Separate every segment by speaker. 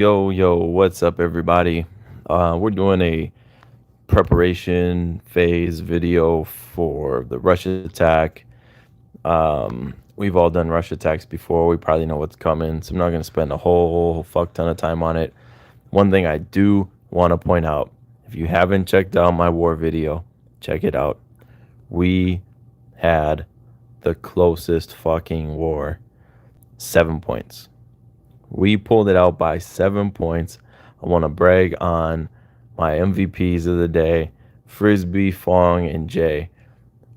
Speaker 1: Yo, what's up, everybody? We're doing a preparation phase video for the Rush Attack. We've all done Rush Attacks before. We probably know what's coming, so I'm not going to spend a whole fuck ton of time on it. One thing I do want to point out, if you haven't checked out my war video, check it out. We had the closest fucking war. 7 points. We pulled it out by 7 points. I want to brag on my MVPs of the day, Frisbee, Fong, and Jay.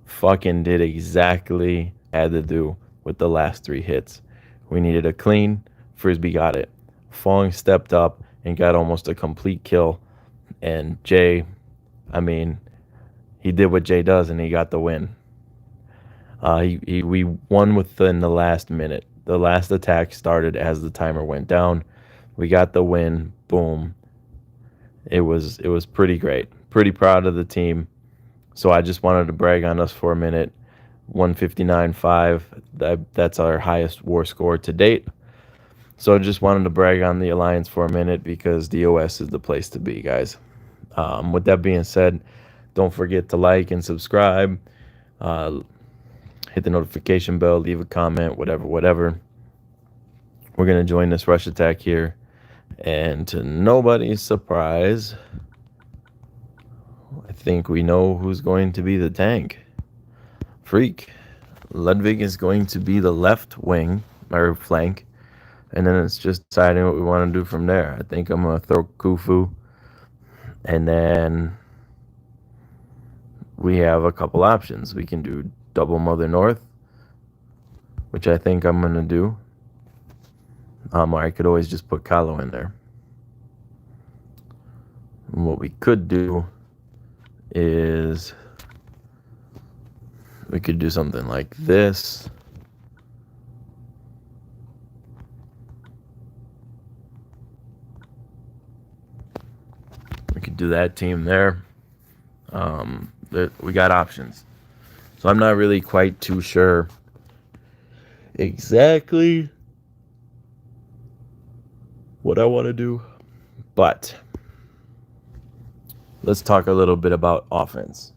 Speaker 1: Fucking did exactly had to do with the last 3 hits. We needed a clean. Frisbee got it. Fong stepped up and got almost a complete kill. And Jay, he did what Jay does and he got the win. We won within the last minute. The last attack started as the timer went down. We got the win. Boom. It was pretty great. Pretty proud of the team. So I just wanted to brag on us for a minute. 159.5. That's our highest war score to date. So I just wanted to brag on the Alliance for a minute because DOS is the place to be, guys. With that being said, don't forget to like and subscribe. Hit the notification bell, leave a comment, whatever. We're going to join this Rush Attack here. And to nobody's surprise, I think we know who's going to be the tank. Freak. Ludwig is going to be the left wing, or flank. And then it's just deciding what we want to do from there. I think I'm going to throw Khufu. And then we have a couple options. We can do double Mother North, which I think I'm going to do. Or I could always just put Kahlo in there. And what we could do is we could do something like this. We could do that team there. We got options. So I'm not really quite too sure exactly what I want to do. But let's talk a little bit about offense.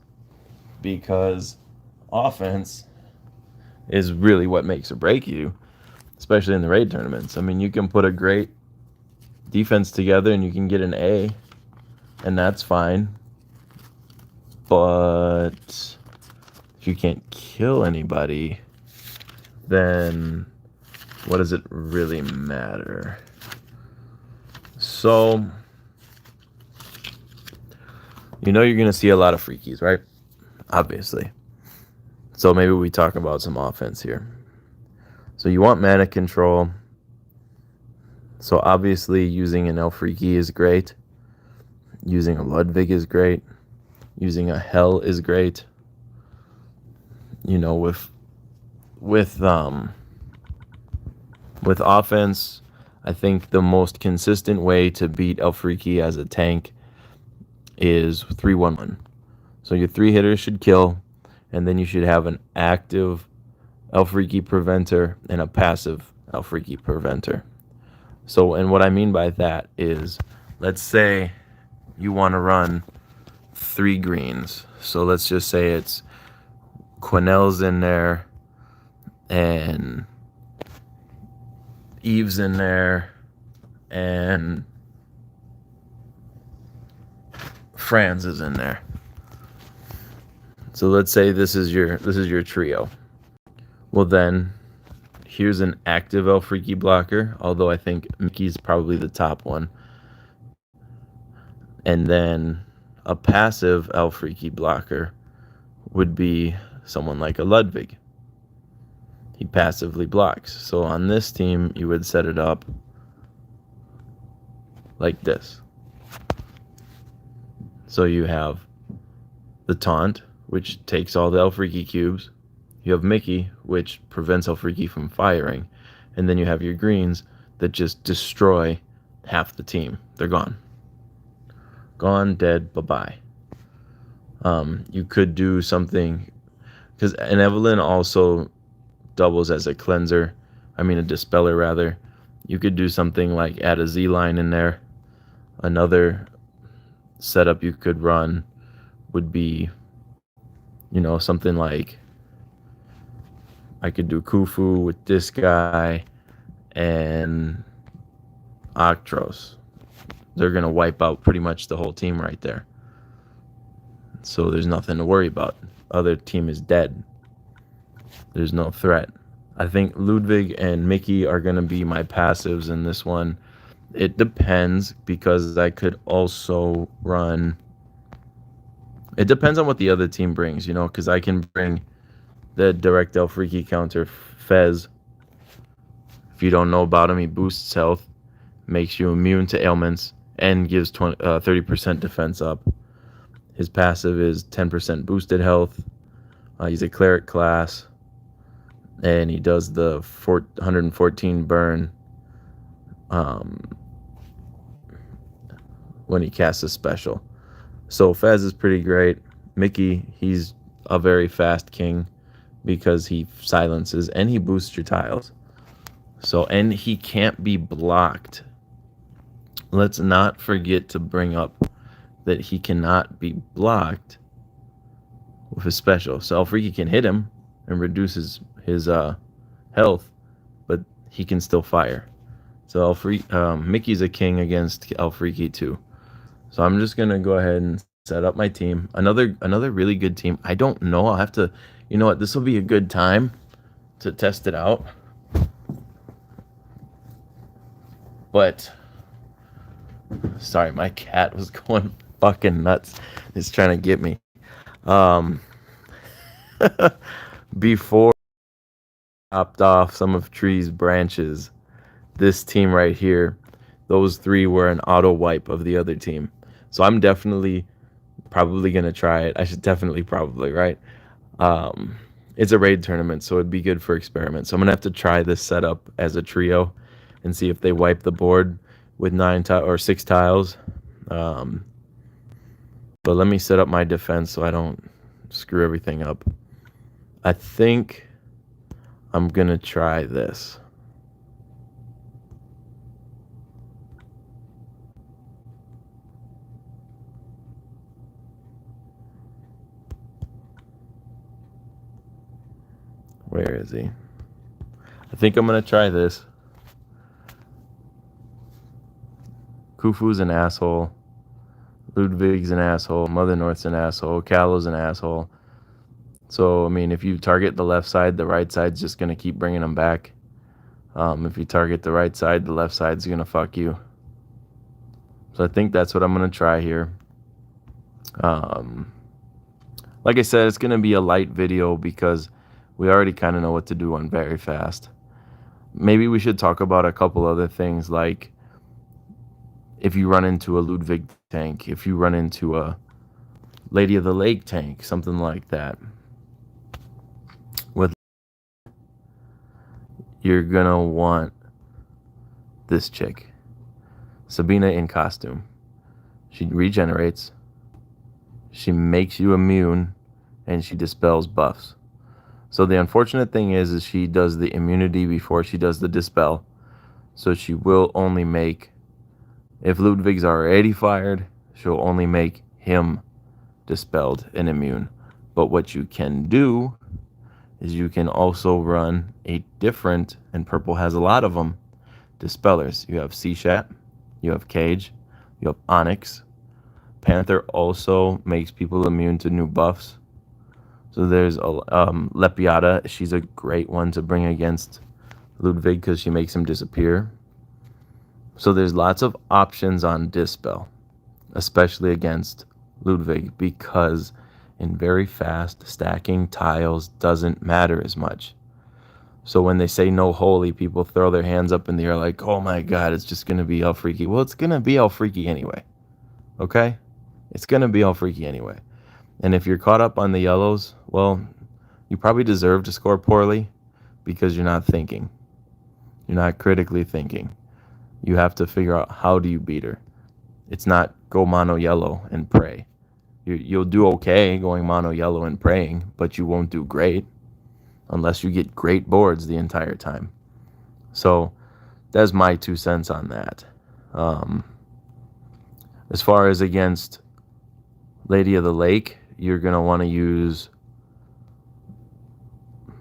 Speaker 1: Because offense is really what makes or break you, especially in the raid tournaments. I mean, you can put a great defense together and you can get an A, and that's fine. But if you can't kill anybody, then what does it really matter? So, you're going to see a lot of freakies, right? Obviously. So maybe we talk about some offense here. So you want mana control. So obviously using an Elfreaky is great. Using a Ludwig is great. Using a Hell is great. With offense, I think the most consistent way to beat Elfreaky as a tank is 3-1-1. So your 3 hitters should kill, and then you should have an active Elfreaky preventer and a passive Elfreaky preventer. So, and what I mean by that is, let's say you want to run 3 greens. So let's just say it's Quenel's in there and Eve's in there and Franz is in there. So let's say this is your trio. Well then, here's an active Elfreaky blocker, although I think Mickey's probably the top one. And then a passive Elfreaky blocker would be someone like a Ludwig. He passively blocks. So on this team, you would set it up like this. So you have the taunt, which takes all the Elfreaky cubes. You have Mickey, which prevents Elfreaky from firing. And then you have your greens that just destroy half the team. They're gone. Gone, dead, bye-bye. You could do something, because an Evelyn also doubles as a cleanser. A dispeller rather. You could do something like add a Z line in there. Another setup you could run would be, something like I could do Khufu with this guy and Octros. They're going to wipe out pretty much the whole team right there. So there's nothing to worry about. Other team is dead. There's no threat. I think Ludwig and Mickey are going to be my passives in this one. It depends, because I could also run... It depends on what the other team brings, because I can bring the direct El Freaky counter Fez. If you don't know about him, he boosts health, makes you immune to ailments, and gives 30% defense up. His passive is 10% boosted health. He's a cleric class, and he does the 114 burn when he casts a special. So Fez is pretty great. Mickey, he's a very fast king because he silences and he boosts your tiles. So, and he can't be blocked. Let's not forget to bring up that he cannot be blocked with his special. So Elfreaky can hit him and reduce his health, but he can still fire. So Mickey's a king against Elfreaky too. So I'm just gonna go ahead and set up my team. Another really good team. I don't know. I'll have to. You know what? This will be a good time to test it out. But sorry, my cat was going fucking nuts. It's trying to get me. Before I chopped off some of Tree's branches, this team right here, those three were an auto wipe of the other team. So I'm probably gonna try it. I should probably, right? It's a raid tournament, so it'd be good for experiments. So I'm gonna have to try this setup as a trio and see if they wipe the board with 6 tiles. But let me set up my defense so I don't screw everything up. I think I'm gonna try this. Where is he? I think I'm gonna try this. Khufu's an asshole. Ludwig's an asshole. Mother North's an asshole. Callow's an asshole. So, I mean, if you target the left side, the right side's just going to keep bringing them back. If you target the right side, the left side's going to fuck you. So I think that's what I'm going to try here. Like I said, it's going to be a light video because we already kind of know what to do on very fast. Maybe we should talk about a couple other things, like if you run into a Ludwig tank, if you run into a Lady of the Lake tank, something like that. You're gonna want this chick, Sabina in costume. She regenerates, she makes you immune, and she dispels buffs. So the unfortunate thing is she does the immunity before she does the dispel. So she will only make, if Ludwig's already fired, she'll only make him dispelled and immune. But what you can do is you can also run a different, and purple has a lot of them, dispellers. You have Seashat, you have Cage, you have Onyx. Panther also makes people immune to new buffs. So there's Lepiata. She's a great one to bring against Ludwig because she makes him disappear. So there's lots of options on dispel, especially against Ludwig, because in very fast stacking, tiles doesn't matter as much. So when they say no holy, people throw their hands up in the air like, oh my god, it's just going to be Elfreaky. Well, it's going to be Elfreaky anyway. Okay? It's going to be Elfreaky anyway. And if you're caught up on the yellows, well, you probably deserve to score poorly because you're not thinking. You're not critically thinking. You have to figure out, how do you beat her? It's not go mono yellow and pray. You'll do okay going mono yellow and praying, but you won't do great unless you get great boards the entire time. So that's my 2 cents on that. As far as against Lady of the Lake, you're going to want to use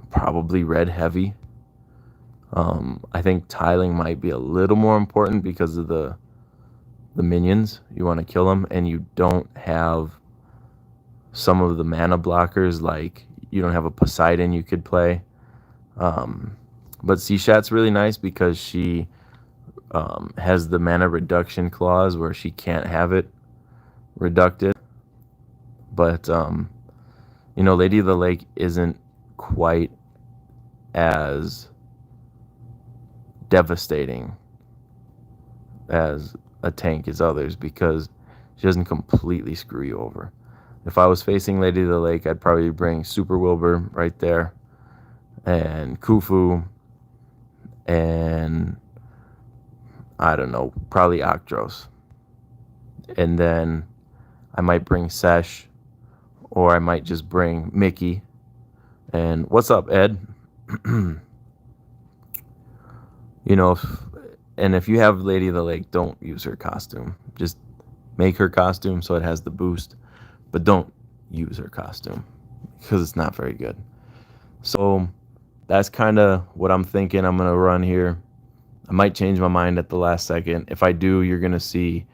Speaker 1: probably red heavy. I think tiling might be a little more important because of the minions. You want to kill them, and you don't have some of the mana blockers, like you don't have a Poseidon you could play. But Seashat's really nice because she has the mana reduction clause where she can't have it reducted. But, Lady of the Lake isn't quite as devastating as a tank as others because she doesn't completely screw you over. If I was facing Lady of the Lake, I'd probably bring Super Wilbur right there, and Khufu, and I don't know, probably Octros. And then I might bring Sesh, or I might just bring Mickey. And what's up, Ed? If you have Lady of the Lake, don't use her costume. Just make her costume so it has the boost, but don't use her costume because it's not very good. So that's kind of what I'm thinking I'm going to run here. I might change my mind at the last second. If I do, you're going to see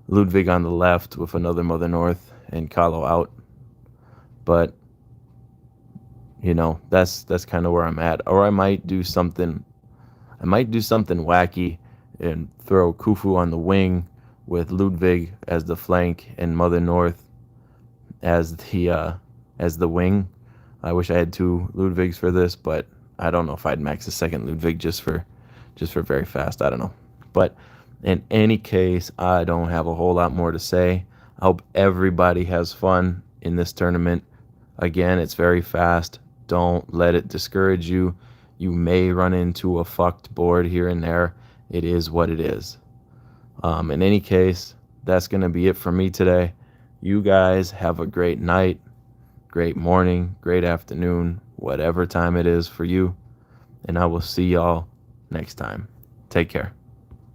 Speaker 1: Ludwig on the left with another Mother North and Kahlo out. But, that's kind of where I'm at. Or I might do something wacky and throw Khufu on the wing with Ludwig as the flank and Mother North as the wing. I wish I had 2 Ludwigs for this, but I don't know if I'd max a second Ludwig just for very fast. I don't know. But in any case, I don't have a whole lot more to say. I hope everybody has fun in this tournament. Again, it's very fast. Don't let it discourage you. You may run into a fucked board here and there. It is what it is. In any case, that's going to be it for me today. You guys have a great night, great morning, great afternoon, whatever time it is for you. And I will see y'all next time. Take care.